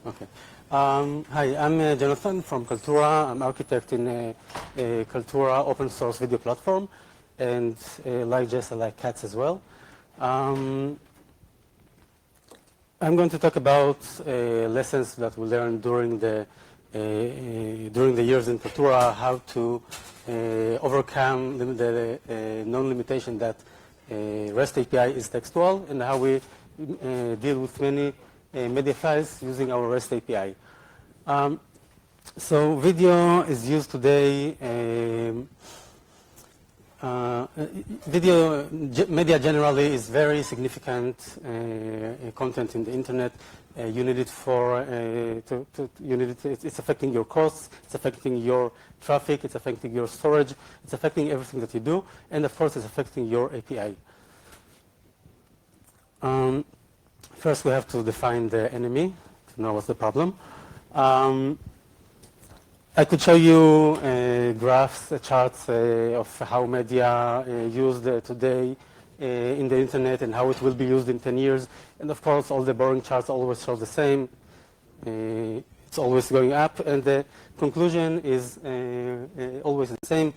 Okay. Hi, I'm Jonathan from Kaltura. I'm architect in a Kaltura open source video platform, and like Jess, I like cats as well. I'm going to talk about lessons that we learned during the years in Kaltura, how to overcome the known limitation that REST API is textual, and how we deal with many media files using our REST API. So video is used today. Media generally is very significant content in the internet. You need it for it's affecting your costs, it's affecting your traffic, it's affecting your storage, it's affecting everything that you do, and of course it's affecting your API. First we have to define the enemy to know what's the problem. I could show you graphs, charts of how media used today in the internet and how it will be used in 10 years. And of course, all the boring charts always show the same. It's always going up, and the conclusion is always the same.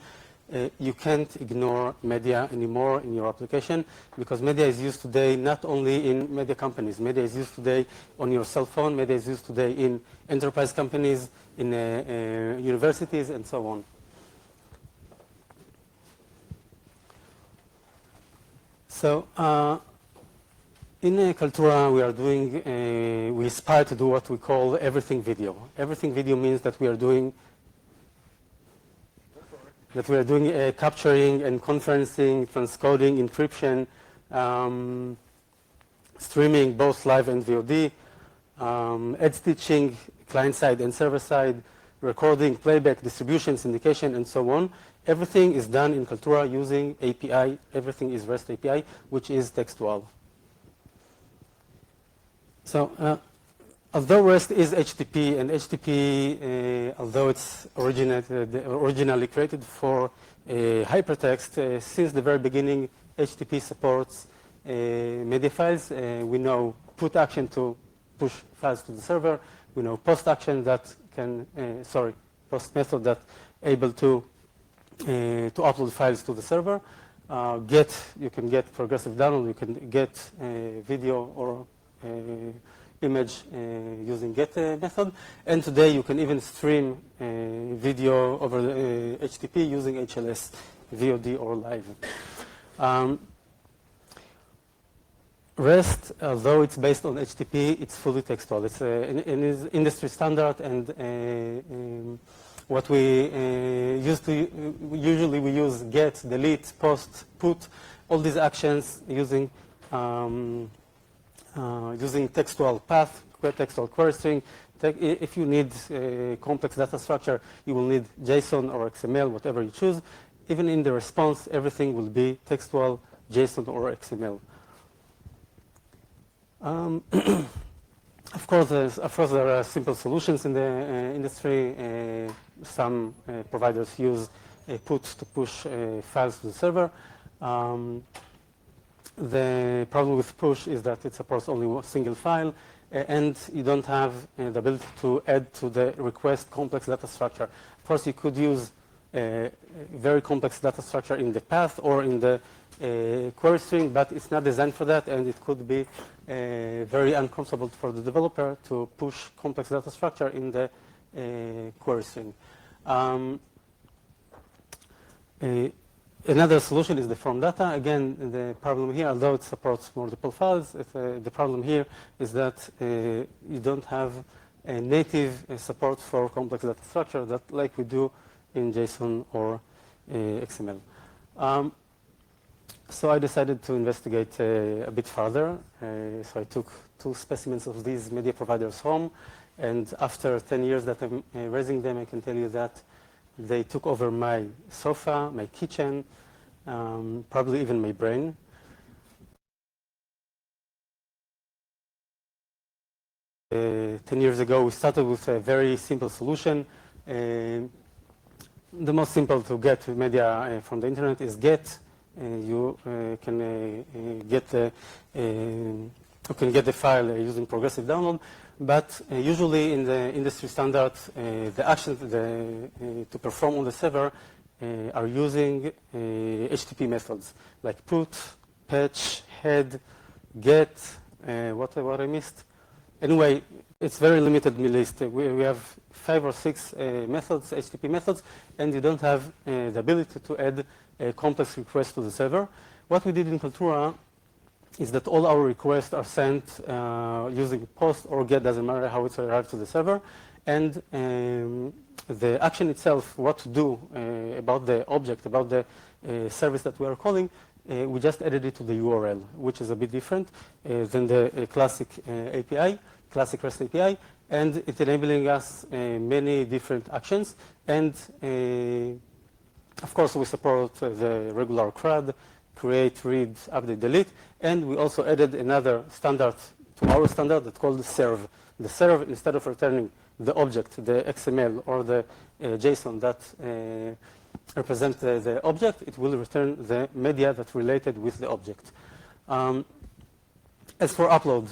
You can't ignore media anymore in your application, because media is used today not only in media companies. Media is used today on your cell phone. Media is used today in enterprise companies, in universities, and so on. So in Kaltura, we are doing, we aspire to do what we call everything video. Everything video means that we are doing capturing and conferencing, transcoding, encryption, streaming, both live and VOD, ad stitching, client-side and server-side, recording, playback, distribution, syndication, and so on. Everything is done in Kaltura using API. Everything is REST API, which is textual. So although REST is HTTP, and HTTP, although it's originally created for hypertext, since the very beginning, HTTP supports media files. We know put action to push files to the server. We know post action that can, post method that able to upload files to the server. You can get progressive download. You can get video or image using get method, and today you can even stream video over HTTP using HLS, VOD, or live. REST, although it's based on HTTP, it's fully textual. It's an industry standard, and what we usually we use get, delete, post, put, all these actions using textual path, textual query string. If you need complex data structure, you will need JSON or XML, whatever you choose. Even in the response, everything will be textual, JSON, or XML. Of course, there are simple solutions in the industry. Some providers use put to push files to the server. The problem with push is that it supports only one single file, and you don't have the ability to add to the request complex data structure. Of course, you could use a very complex data structure in the path or in the query string, but it's not designed for that, and it could be very uncomfortable for the developer to push complex data structure in the query string. Another solution is the from data. Again, the problem here, although it supports multiple files, the problem here is that you don't have a native support for complex data structure that like we do in JSON or XML. So I decided to investigate a bit further. So I took 2 specimens of these media providers home, and after 10 years that I'm raising them, I can tell you that they took over my sofa, my kitchen, probably even my brain. Uh, 10 years ago, we started with a very simple solution. The most simple to get media from the internet is get. You can get the file using progressive download. but usually in the industry standard, the actions to perform on the server are using HTTP methods like put, patch, head, get, what I missed. Anyway, it's very limited list. We have 5 or 6 methods, HTTP methods, and you don't have the ability to add a complex request to the server. What we did in Kaltura is that all our requests are sent using post or get, doesn't matter how it's arrived to the server, and the action itself, what to do about the object, about the service that we are calling, we just added it to the URL, which is a bit different than the classic API, classic REST API, and it's enabling us many different actions. And of course, we support the regular CRUD, create, read, update, delete, and we also added another standard to our standard that's called the serve. The serve, instead of returning the object, the XML or the JSON that represent the object, it will return the media that's related with the object. As for upload,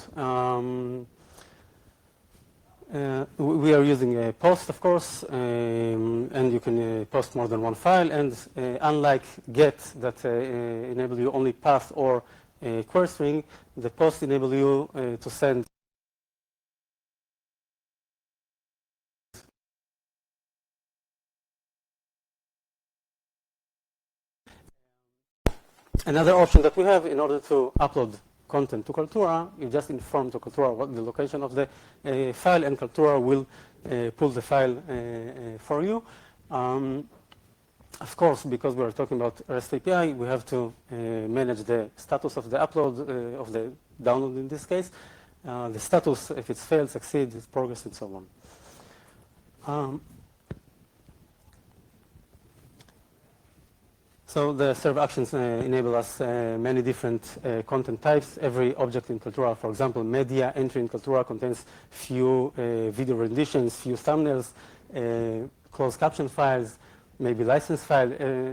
we are using a post, of course, and you can post more than one file. And unlike get that enable you only path or query string, the post enable you to send another option that we have in order to upload content to Kaltura. You just inform to Kaltura what the location of the file, and Kaltura will pull the file for you. Of course, because we're talking about REST API, we have to manage the status of the upload, of the download in this case, the status, if it's failed, succeed, it's progress, and so on. So the serve actions enable us many different content types. Every object in Kaltura, for example, media entry in Kaltura contains few video renditions, few thumbnails, closed caption files, maybe license file,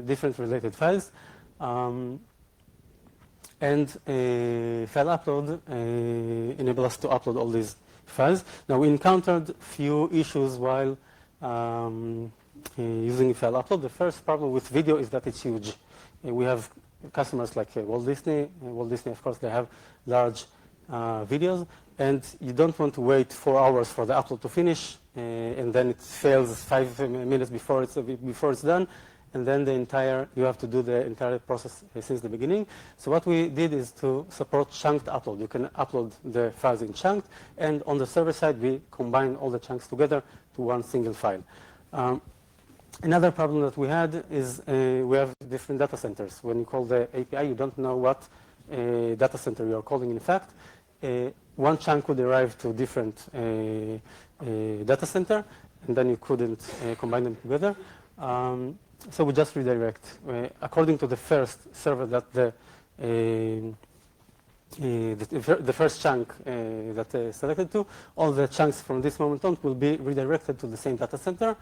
different related files. And file upload enable us to upload all these files. Now, we encountered few issues while using file upload. The first problem with video is that it's huge. We have customers like Walt Disney. Walt Disney, of course, they have large videos, and you don't want to wait 4 hours for the upload to finish, and then it fails 5 minutes before it's done, and then you have to do the entire process since the beginning. So what we did is to support chunked upload. You can upload the files in chunked, and on the server side, we combine all the chunks together to one single file. Another problem that we had is we have different data centers. When you call the API, you don't know what data center you are calling. In fact, one chunk would arrive to a different data center, and then you couldn't combine them together. So we just redirect. According to the first server that the first chunk that selected to, all the chunks from this moment on will be redirected to the same data center.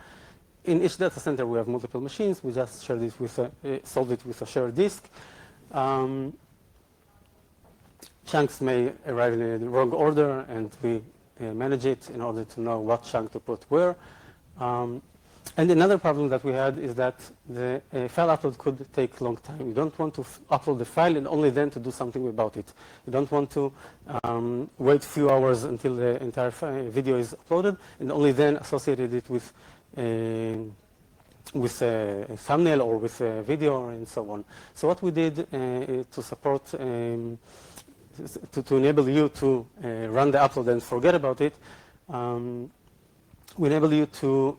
In each data center, we have multiple machines. We just share this with solve it with a shared disk. Chunks may arrive in the wrong order, and we manage it in order to know what chunk to put where. And another problem that we had is that the file upload could take a long time. You don't want to upload the file and only then to do something about it. You don't want to wait a few hours until the entire video is uploaded and only then associated it with a thumbnail or with a video and so on. So what we did to support, to enable you to run the upload and forget about it, we enable you to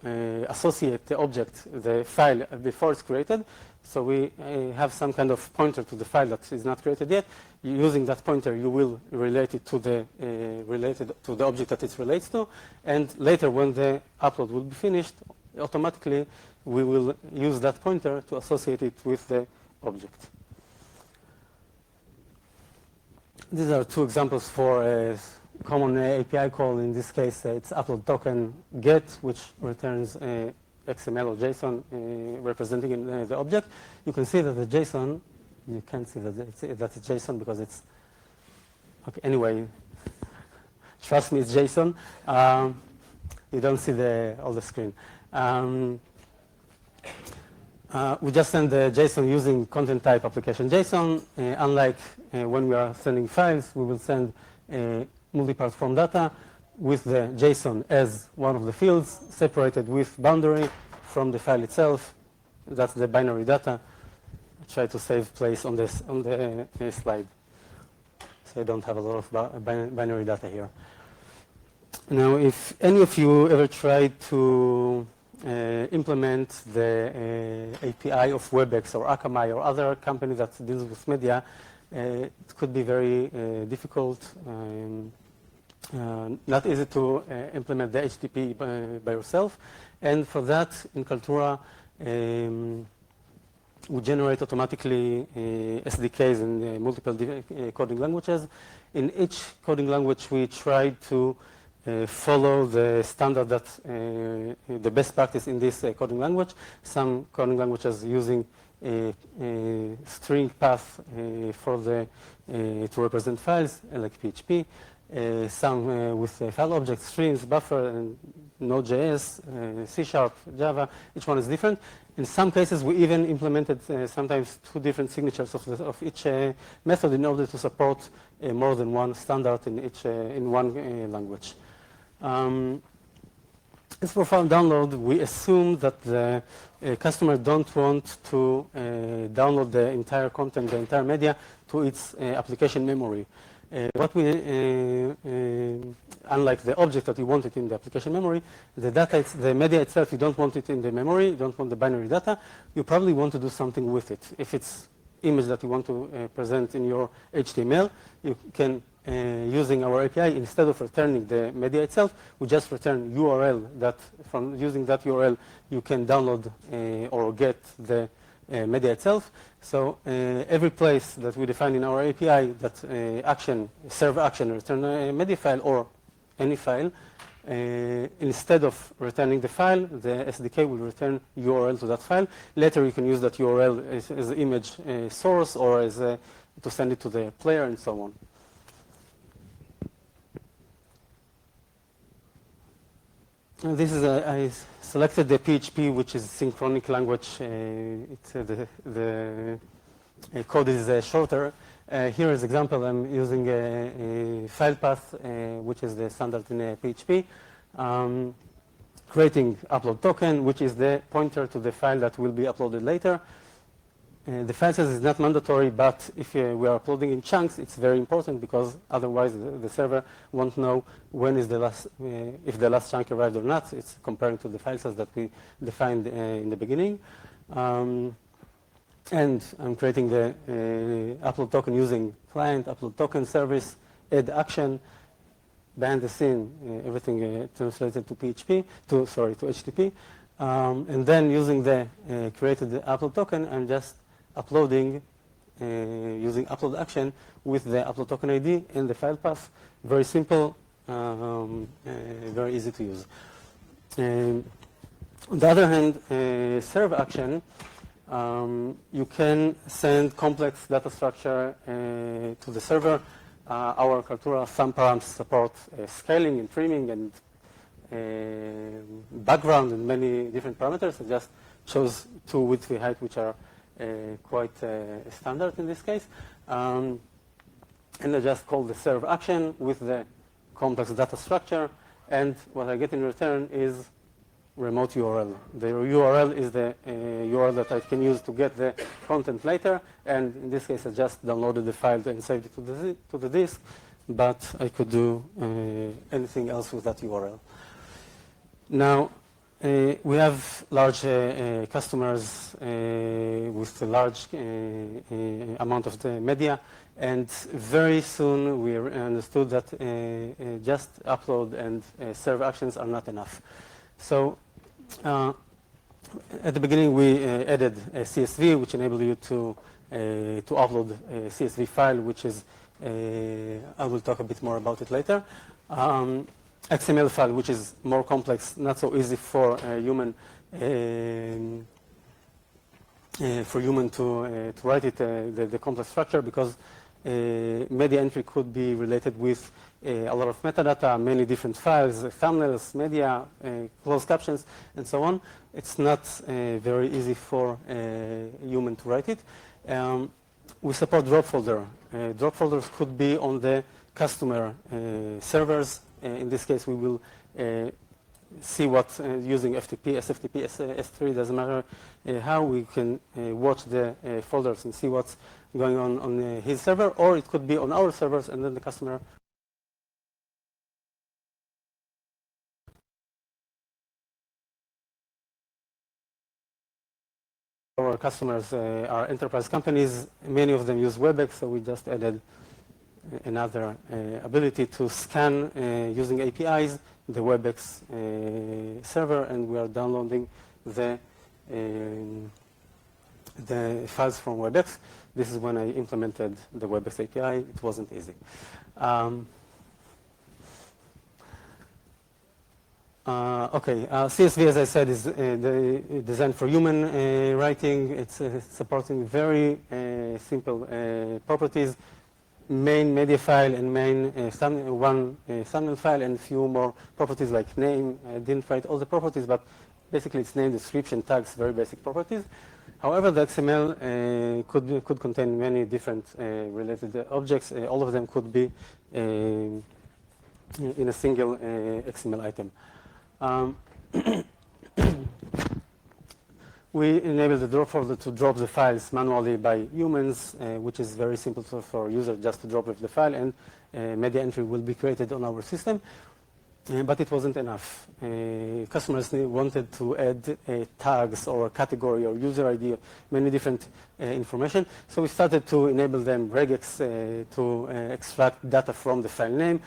associate the object, the file, before it's created. So we have some kind of pointer to the file that is not created yet. Using that pointer, you will relate it to the object that it relates to. And later, when the upload will be finished, automatically we will use that pointer to associate it with the object. These are two examples for a common API call. In this case, it's upload token get, which returns XML or JSON representing the object. You can see that the JSON, you can't see that it's JSON because it's, okay, anyway, trust me, it's JSON. You don't see all the screen. We just send the JSON using content type application JSON. Unlike when we are sending files, we will send multi-part form data with the JSON as one of the fields, separated with boundary from the file itself. That's the binary data. I try to save place on the slide, so I don't have a lot of binary data here. Now, if any of you ever tried to implement the API of WebEx or Akamai or other company that deals with media, it could be very difficult, not easy to implement the HTTP by yourself. And for that, in Kaltura, we generate automatically SDKs in multiple coding languages. In each coding language, we try to follow the standard that the best practice in this coding language. Some coding languages using a string path to represent files, like PHP. Some with file objects, streams, buffer, and Node.js, C#, Java. Each one is different. In some cases, we even implemented sometimes 2 different signatures of each method in order to support more than one standard in one language. As for file download, we assume that the customer don't want to download the entire content, the entire media, to its application memory. Unlike the object that you want it in the application memory, the media itself, you don't want it in the memory, you don't want the binary data. You probably want to do something with it. If it's image that you want to present in your HTML, you can, using our API, instead of returning the media itself, we just return URL that from using that URL, you can download or get the media itself. So every place that we define in our API that serve action, return a media file or any file, instead of returning the file, the SDK will return URL to that file. Later, you can use that URL as an image source or as to send it to the player and so on. This is I selected the PHP, which is synchronic language. The code is shorter. Here is an example. I'm using a file path, which is the standard in PHP, creating upload token, which is the pointer to the file that will be uploaded later. The file size is not mandatory, but if we are uploading in chunks, it's very important because otherwise the server won't know when is the last, if the last chunk arrived or not. It's comparing to the file size that we defined in the beginning. And I'm creating the upload token using client, upload token service, add action, behind the scene, everything translated to PHP, to HTTP. And then using the created upload token, I'm just uploading using upload action with the upload token ID and the file path. Very simple, very easy to use. On the other hand, serve action, you can send complex data structure to the server. Our Kaltura thumb params support scaling and trimming and background and many different parameters. I just chose 2 width and height, which are quite standard in this case. And I just call the serve action with the complex data structure. And what I get in return is remote URL. The URL is the URL that I can use to get the content later. And in this case, I just downloaded the file and saved it to the disk. But I could do anything else with that URL. Now, we have large customers with a large amount of the media, and very soon we understood that just upload and serve actions are not enough. So at the beginning we added a CSV, which enabled you to upload a CSV file, which is, I will talk a bit more about it later. XML file, which is more complex, not so easy for a human to write it, the complex structure, because Media entry could be related with a lot of metadata, many different files, thumbnails, media, closed captions, and so on. It's not very easy for a human to write it. We support drop folder. Drop folders could be on the customer servers. In this case, we will see what using FTP, SFTP, S3, doesn't matter how we can watch the folders and see what's going on his server, or it could be on our servers, and then the customer our customers are enterprise companies. Many of them use WebEx, so we just added another ability to scan using APIs the WebEx server, and we are downloading the files from WebEx. This is when I implemented the WebEx API. It wasn't easy. CSV, as I said, is designed for human writing. It's supporting very simple properties. Main media file and main one thumbnail file, and a few more properties like name. I didn't write all the properties, but basically it's name, description, tags, very basic properties. However, the XML could contain many different related objects. All of them could be in a single XML item. We enable the drop folder to drop the files manually by humans, which is very simple for users just to drop the file, and media entry will be created on our system. But it wasn't enough. Customers wanted to add tags or category or user ID, many different information. So we started to enable them regex to extract data from the file name.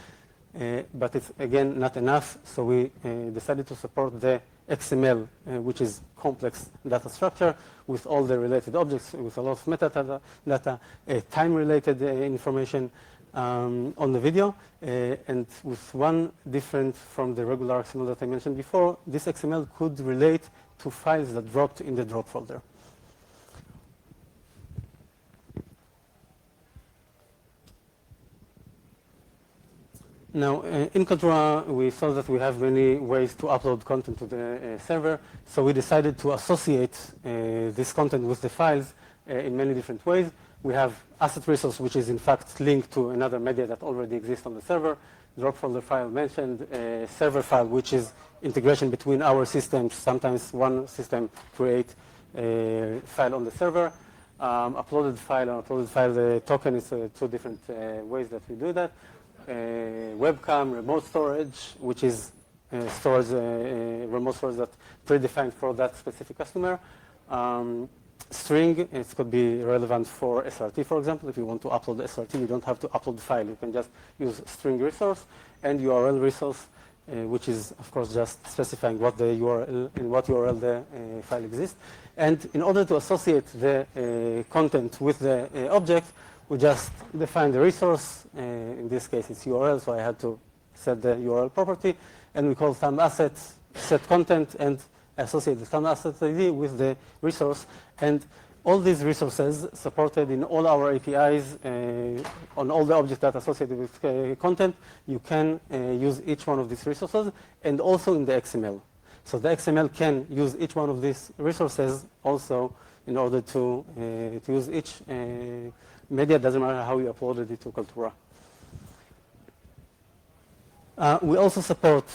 But it's, again, not enough. So we decided to support the XML, which is complex data structure with all the related objects, with a lot of metadata, time-related information on the video, and with one different from the regular XML that I mentioned before. This XML could relate to files that dropped in the drop folder. Now, in Kaltura, we saw that we have many ways to upload content to the server, so we decided to associate this content with the files in many different ways. We have asset resource, which is in fact linked to another media that already exists on the server. Drop folder file mentioned, server file, which is integration between our systems. Sometimes one system create a file on the server. Uploaded file, the token is two different ways that we do that. Webcam, remote storage, which is remote storage that predefined for that specific customer. String, it could be relevant for SRT, for example. If you want to upload the SRT, you don't have to upload the file. You can just use string resource and URL resource, which is, of course, just specifying what the URL in what URL the file exists. And in order to associate the content with the object, we just define the resource. In this case, it's URL, so I had to set the URL property. And we call thumb assets, set content, and associate the thumb asset ID with the resource. And all these resources supported in all our APIs on all the objects that are associated with content. You can use each one of these resources, and also in the XML. So the XML can use each one of these resources also in order to use each media. Doesn't matter how you uploaded it to Kaltura. We also support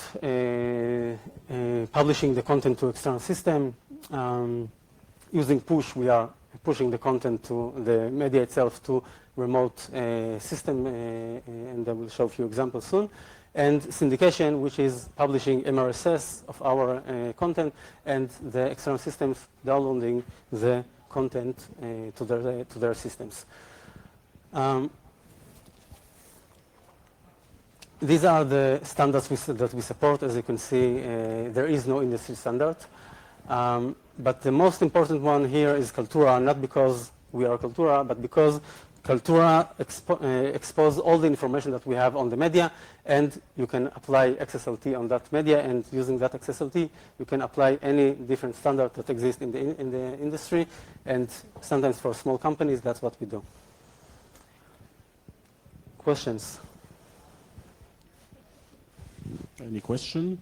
publishing the content to external system. Using push, we are pushing the content to the media itself to remote system, and I will show a few examples soon. And syndication, which is publishing MRSS of our content, and the external systems downloading the content to their systems. These are the standards that we support. As you can see, there is no industry standard. But the most important one here is Kaltura, not because we are Kaltura, but because Kaltura exposes all the information that we have on the media, and you can apply XSLT on that media, and using that XSLT, you can apply any different standard that exists in the industry, and sometimes for small companies, that's what we do. Questions? Any question?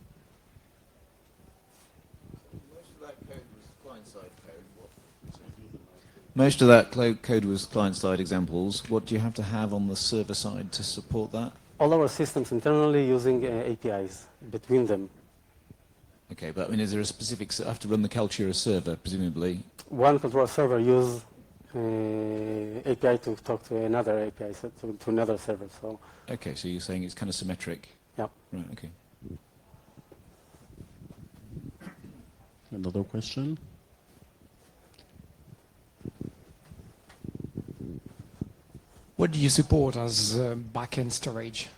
Most of that code was client-side examples. What do you have to have on the server side to support that? All our systems internally using APIs between them. Okay, but I mean, is there a specific? I have to run the Kaltura server, presumably. One control server use API to talk to another API, so to another server. So. Okay, so you're saying it's kind of symmetric. Yeah. Right. Okay. Another question? What do you support as backend storage?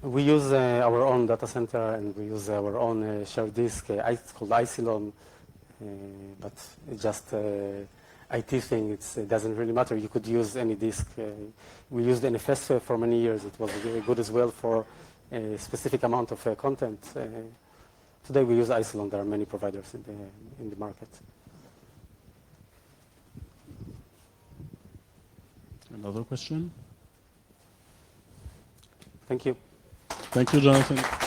We use our own data center and we use our own shared disk. It's called Isilon, but it's just IT thing. It doesn't really matter. You could use any disk. We used NFS for many years. It was good as well for a specific amount of content. Today we use Isilon. There are many providers in the market. Another question? Thank you. Thank you, Jonathan.